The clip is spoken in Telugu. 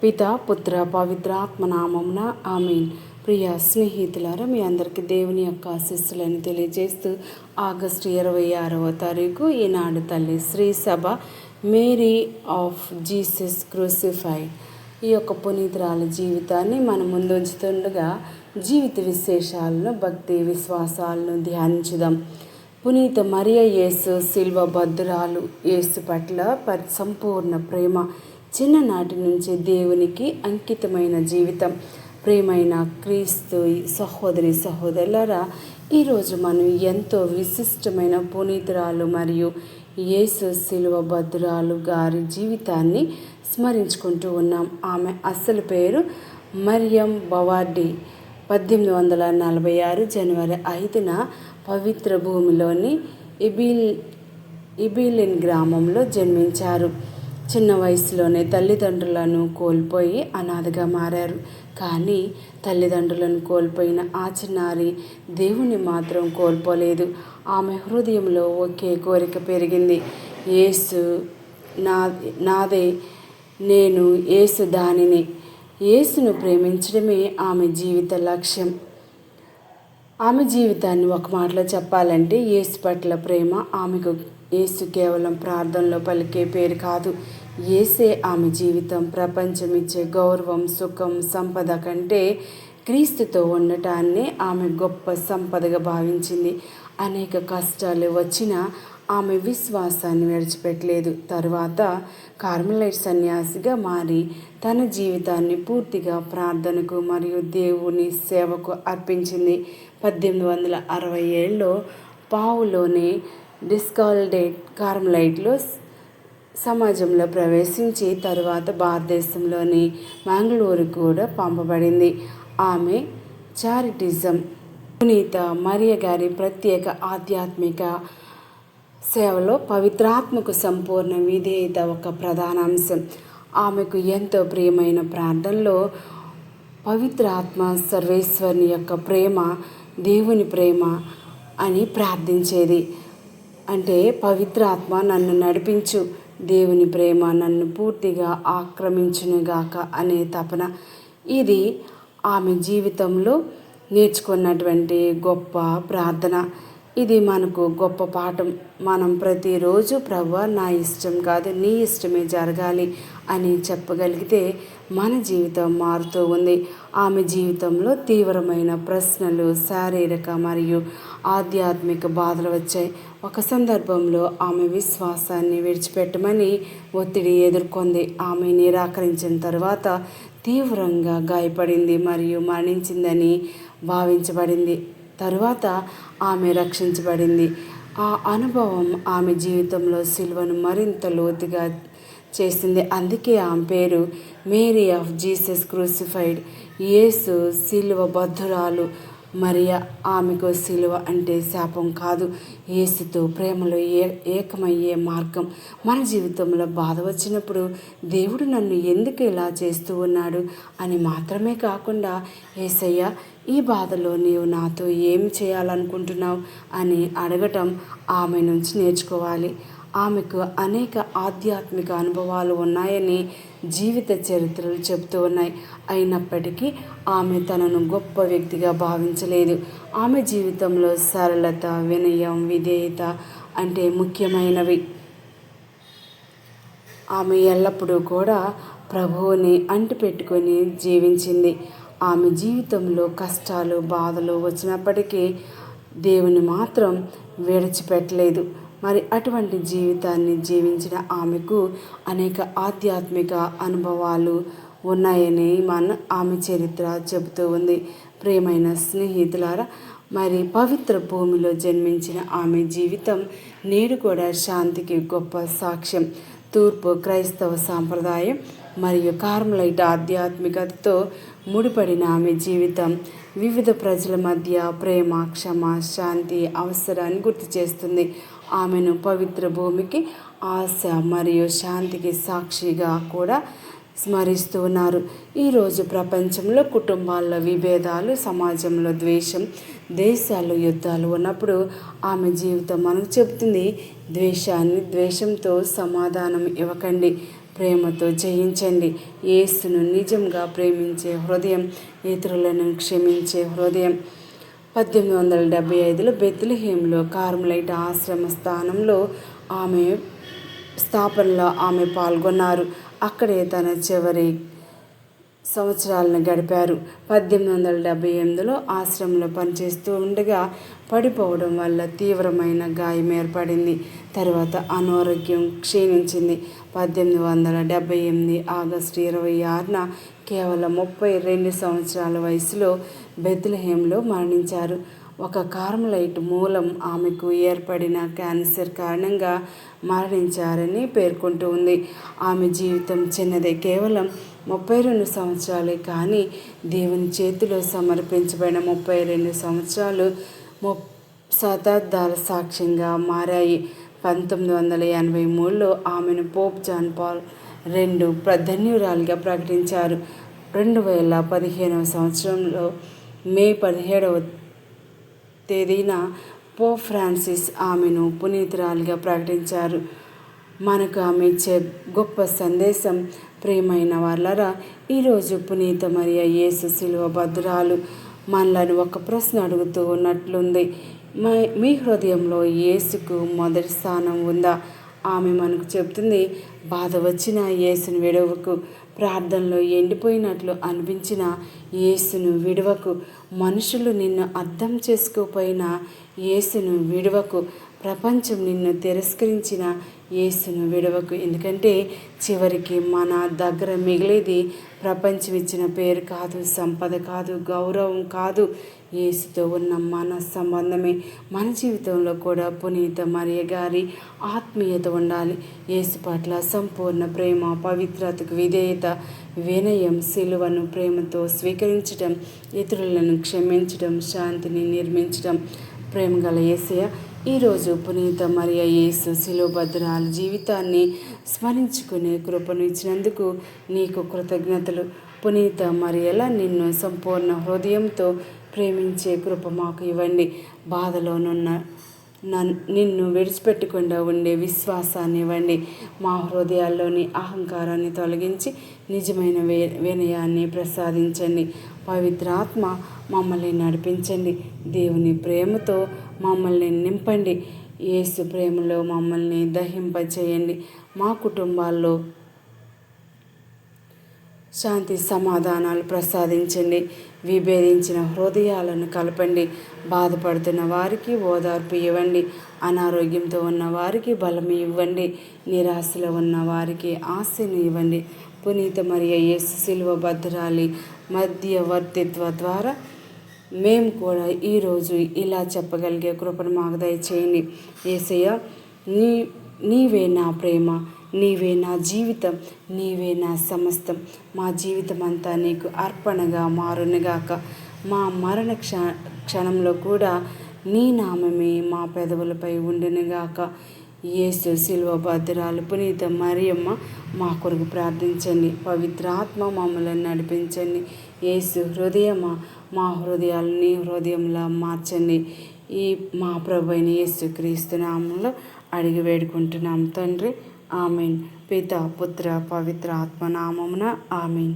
పిత పుత్ర పవిత్రాత్మ నామమున ఆమేన్. ప్రియ స్నేహితులారా, మీ అందరికీ దేవుని యొక్క ఆశీస్సులను తెలియజేస్తూ ఆగస్టు 26వ తారీఖు ఈనాడు తల్లి శ్రీ సభ మేరీ ఆఫ్ జీసస్ క్రూసిఫైడ్ ఈ యొక్క పునీతురాల జీవితాన్ని మనం ముందుంచుతుండగా జీవిత విశేషాలను, భక్తి విశ్వాసాలను ధ్యానించుదాం. పునీత మరియ యేసు శిల్వ బద్ధురాలు. యేసు పట్ల సంపూర్ణ ప్రేమ, చిన్ననాటి నుంచి దేవునికి అంకితమైన జీవితం. ప్రేమైన క్రీస్తు సహోదరి సహోదరులారా, ఈరోజు మనం ఎంతో విశిష్టమైన పునీతురాలు మరియు యేసు శిలువ బద్ధురాలు గారి జీవితాన్ని స్మరించుకుంటూ ఉన్నాం. ఆమె అసలు పేరు మరియం బవార్డి. 1846 జనవరి 5న పవిత్ర భూమిలోని ఇబిలిన్ గ్రామంలో జన్మించారు. చిన్న వయసులోనే తల్లిదండ్రులను కోల్పోయి అనాథగా మారారు. కానీ తల్లిదండ్రులను కోల్పోయిన ఆ చిన్నారి దేవుని మాత్రం కోల్పోలేదు. ఆమె హృదయంలో ఒకే కోరిక పెరిగింది: యేసు నాదే, నేను యేసు దానిని. యేసును ప్రేమించడమే ఆమె జీవిత లక్ష్యం. ఆమె జీవితాన్ని ఒక మాటలో చెప్పాలంటే, యేసు పట్ల ప్రేమ ఆమెకు. యేసు కేవలం ప్రార్థనలో పలికే పేరు కాదు. యేసే ఆమె జీవితం. ప్రపంచం ఇచ్చే గౌరవం, సుఖం, సంపద కంటే క్రీస్తుతో ఉండటాన్నే ఆమె గొప్ప సంపదగా భావించింది. అనేక కష్టాలు వచ్చినా ఆమె విశ్వాసాన్ని విడిచిపెట్టలేదు. తరువాత కార్మెలైట్ సన్యాసిగా మారి తన జీవితాన్ని పూర్తిగా ప్రార్థనకు మరియు దేవుని సేవకు అర్పించింది. 1867లో పావులోని డిస్కాల్డేట్ కార్మెలైట్లో సమాజంలో ప్రవేశించి తరువాత భారతదేశంలోని మంగళూరు కూడా పంపబడింది. ఆమె చారిటిజం. పునీత మరియ గారి ప్రత్యేక ఆధ్యాత్మిక సేవలో పవిత్రాత్మకు సంపూర్ణ విధేయత ఒక ప్రధాన అంశం. ఆమెకు ఎంతో ప్రియమైన ప్రార్థనలో పవిత్రాత్మ సర్వేశ్వరుని యొక్క ప్రేమ, దేవుని ప్రేమ అని ప్రార్థించేది. అంటే పవిత్రాత్మ నన్ను నడిపించు, దేవుని ప్రేమ నన్ను పూర్తిగా ఆక్రమించునుగాక అనే తపన. ఇది ఆమె జీవితంలో నేర్చుకున్నటువంటి గొప్ప ప్రార్థన. ఇది మనకు గొప్ప పాఠం. మనం ప్రతిరోజు ప్రభువా, నా ఇష్టం కాదు నీ ఇష్టమే జరగాలి అని చెప్పగలిగితే మన జీవితం మారుతూ ఉంది. ఆమె జీవితంలో తీవ్రమైన ప్రశ్నలు, శారీరక మరియు ఆధ్యాత్మిక బాధలు వచ్చాయి. ఒక సందర్భంలో ఆమె విశ్వాసాన్ని విడిచిపెట్టమని ఒత్తిడి ఎదుర్కొంది. ఆమె నిరాకరించిన తర్వాత తీవ్రంగా గాయపడింది మరియు మరణించిందని భావించబడింది. తరువాత ఆమె రక్షించబడింది. ఆ అనుభవం ఆమె జీవితంలో సిలువను మరింత లోతుగా చేసింది. అందుకే ఆమె పేరు మేరీ ఆఫ్ జీసస్ క్రూసిఫైడ్. యేసు శిలువ బద్ధురాలు మరియ. ఆమెకు శిలువ అంటే శాపం కాదు, యేసుతో ప్రేమలో ఏకమయ్యే మార్గం. మన జీవితంలో బాధ వచ్చినప్పుడు దేవుడు నన్ను ఎందుకు ఇలా చేస్తూ ఉన్నాడు అని మాత్రమే కాకుండా, యేసయ్య, ఈ బాధలో నీవు నాతో ఏం చేయాలనుకుంటున్నావు అని అడగటం ఆమె నుంచి నేర్చుకోవాలి. ఆమెకు అనేక ఆధ్యాత్మిక అనుభవాలు ఉన్నాయని జీవిత చరిత్రలు చెబుతూ ఉన్నాయి. అయినప్పటికీ ఆమె తనను గొప్ప వ్యక్తిగా భావించలేదు. ఆమె జీవితంలో సరళత, వినయం, విధేయత అంటే ముఖ్యమైనవి. ఆమె ఎల్లప్పుడూ కూడా ప్రభువుని అంటిపెట్టుకొని జీవించింది. ఆమె జీవితంలో కష్టాలు, బాధలు వచ్చినప్పటికీ దేవుని మాత్రం విడిచిపెట్టలేదు. మరి అటువంటి జీవితాన్ని జీవించిన ఆమెకు అనేక ఆధ్యాత్మిక అనుభవాలు ఉన్నాయని ఆమె చరిత్ర చెబుతూ ఉంది. ప్రియమైన స్నేహితులారా, మరి పవిత్ర భూమిలో జన్మించిన ఆమె జీవితం నేడు కూడా శాంతికి గొప్ప సాక్ష్యం. తూర్పు క్రైస్తవ సాంప్రదాయం మరియు కార్మెలైట్ ఆధ్యాత్మికతతో ముడిపడిన ఆమె జీవితం వివిధ ప్రజల మధ్య ప్రేమ, క్షమ, శాంతి అవసరాన్ని గుర్తు చేస్తుంది. ఆమెను పవిత్ర భూమికి ఆశ మరియు శాంతికి సాక్షిగా కూడా స్మరిస్తూ ఉన్నారు. ఈరోజు ప్రపంచంలో కుటుంబాల్లో విభేదాలు, సమాజంలో ద్వేషం, దేశాల్లో యుద్ధాలు ఉన్నప్పుడు ఆమె జీవితం మనకు చెబుతుంది: ద్వేషంతో సమాధానం ఇవ్వకండి, ప్రేమతో జయించండి. యేసును నిజంగా ప్రేమించే హృదయం, ఇతరులను క్షమించే హృదయం. 1875లో బెత్లెహేంలో కార్మెలైట్ ఆశ్రమ స్థాపనలో ఆమె పాల్గొన్నారు. అక్కడే తన చివరి సంవత్సరాలను గడిపారు. 1878లో ఆశ్రమంలో పనిచేస్తూ ఉండగా పడిపోవడం వల్ల తీవ్రమైన గాయం ఏర్పడింది. తర్వాత అనారోగ్యం క్షీణించింది. 1878 ఆగస్టు 26న కేవలం 32 సంవత్సరాల వయసులో బెత్లెహేంలో మరణించారు. ఒక కార్మెలైట్ మూలం ఆమెకు ఏర్పడిన క్యాన్సర్ కారణంగా మరణించారని పేర్కొంటూ ఉంది. ఆమె జీవితం చిన్నదే, కేవలం 32 సంవత్సరాలే. కానీ దేవుని చేతిలో సమర్పించబడిన 32 సంవత్సరాలు శతాబ్దాల సాక్ష్యంగా మారాయి. 1983లో ఆమెను పోప్ జాన్ పాల్ II ధన్యురాలిగా ప్రకటించారు. 2015వ సంవత్సరంలో మే 17వ తేదీన పోప్ ఫ్రాన్సిస్ ఆమెను పునీతురాలిగా ప్రకటించారు. మనకు ఆమె ఇచ్చే గొప్ప సందేశం, ప్రియమైన వాళ్ళరా, ఈరోజు పునీత మరియ యేసు శిలువ బద్దురాలు మనలను ఒక ప్రశ్న అడుగుతూ ఉన్నట్లుంది. మీ హృదయంలో యేసుకు మొదటి స్థానం ఉందా? ఆమె మనకు చెప్తుంది, బాధ వచ్చినా యేసును విడవకు, ప్రార్థనలో ఎండిపోయినట్లు అనిపించిన యేసును విడవకు, మనుషులు నిన్ను అర్థం చేసుకోకపోయినా యేసును విడవకు, ప్రపంచం నిన్ను తిరస్కరించిన యేసును విడవకు. ఎందుకంటే చివరికి మన దగ్గర మిగిలేది ప్రపంచం ఇచ్చిన పేరు కాదు, సంపద కాదు, గౌరవం కాదు, యేసుతో ఉన్న మన సంబంధమే. మన జీవితంలో కూడా పునీత మరియ గారి ఆత్మీయత ఉండాలి. యేసు పట్ల సంపూర్ణ ప్రేమ, పవిత్రతకు విధేయత, వినయం, సిలువను ప్రేమతో స్వీకరించడం, ఇతరులను క్షమించడం, శాంతిని నిర్మించడం. ప్రేమగల యేసయ్య, ఈరోజు పునీత మరియ యేసు శిలువ బద్దురాలు జీవితాన్ని స్మరించుకునే కృపను ఇచ్చినందుకు నీకు కృతజ్ఞతలు. పునీత మరియల నిన్ను సంపూర్ణ హృదయంతో ప్రేమించే కృప మాకు ఇవ్వండి. బాధలోనున్న నిన్ను విడిచిపెట్టకుండా ఉండే విశ్వాసాన్ని ఇవ్వండి. మా హృదయాల్లోని అహంకారాన్ని తొలగించి నిజమైన వినయాన్ని ప్రసాదించండి. పవిత్రాత్మ మమ్మల్ని నడిపించండి. దేవుని ప్రేమతో మమ్మల్ని నింపండి. యేసు ప్రేమలో మమ్మల్ని దహింపచేయండి. మా కుటుంబాల్లో శాంతి సమాధానాలు ప్రసాదించండి. విభేదించిన హృదయాలను కలపండి. బాధపడుతున్న వారికి ఓదార్పు ఇవ్వండి. అనారోగ్యంతో ఉన్న వారికి బలం ఇవ్వండి. నిరాశలో ఉన్న వారికి ఆశను ఇవ్వండి. పునీత మరియ యేసు శిలువ బద్దురాలి మధ్యవర్తిత్వ ద్వారా మేము కూడా ఈరోజు ఇలా చెప్పగలిగే కృపను మాకు దయచేయండి. యేసయ్య, నీవే నా ప్రేమ, నీవే నా జీవితం, నీవే నా సమస్తం. మా జీవితం అంతా నీకు అర్పణగా మారునుగాక. మా మరణ క్షణంలో కూడా నీ నామమే మా పెదవులపై ఉండునుగాక. యేసు శిలువ బద్దురాలు పునీత మరియమ్మ మా కొరకు ప్రార్థించండి. పవిత్రాత్మ మమ్మల్ని నడిపించండి. యేసు హృదయమా, మా హృదయాలు నీ హృదయంలా మార్చండి. ఈ మా ప్రభు అయిన యేసు క్రీస్తు నామంలో అడిగి వేడుకుంటున్నాం తండ్రి. ఆమెన్. పిత, పుత్ర, పవిత్ర ఆత్మ నామమున ఆమెన్.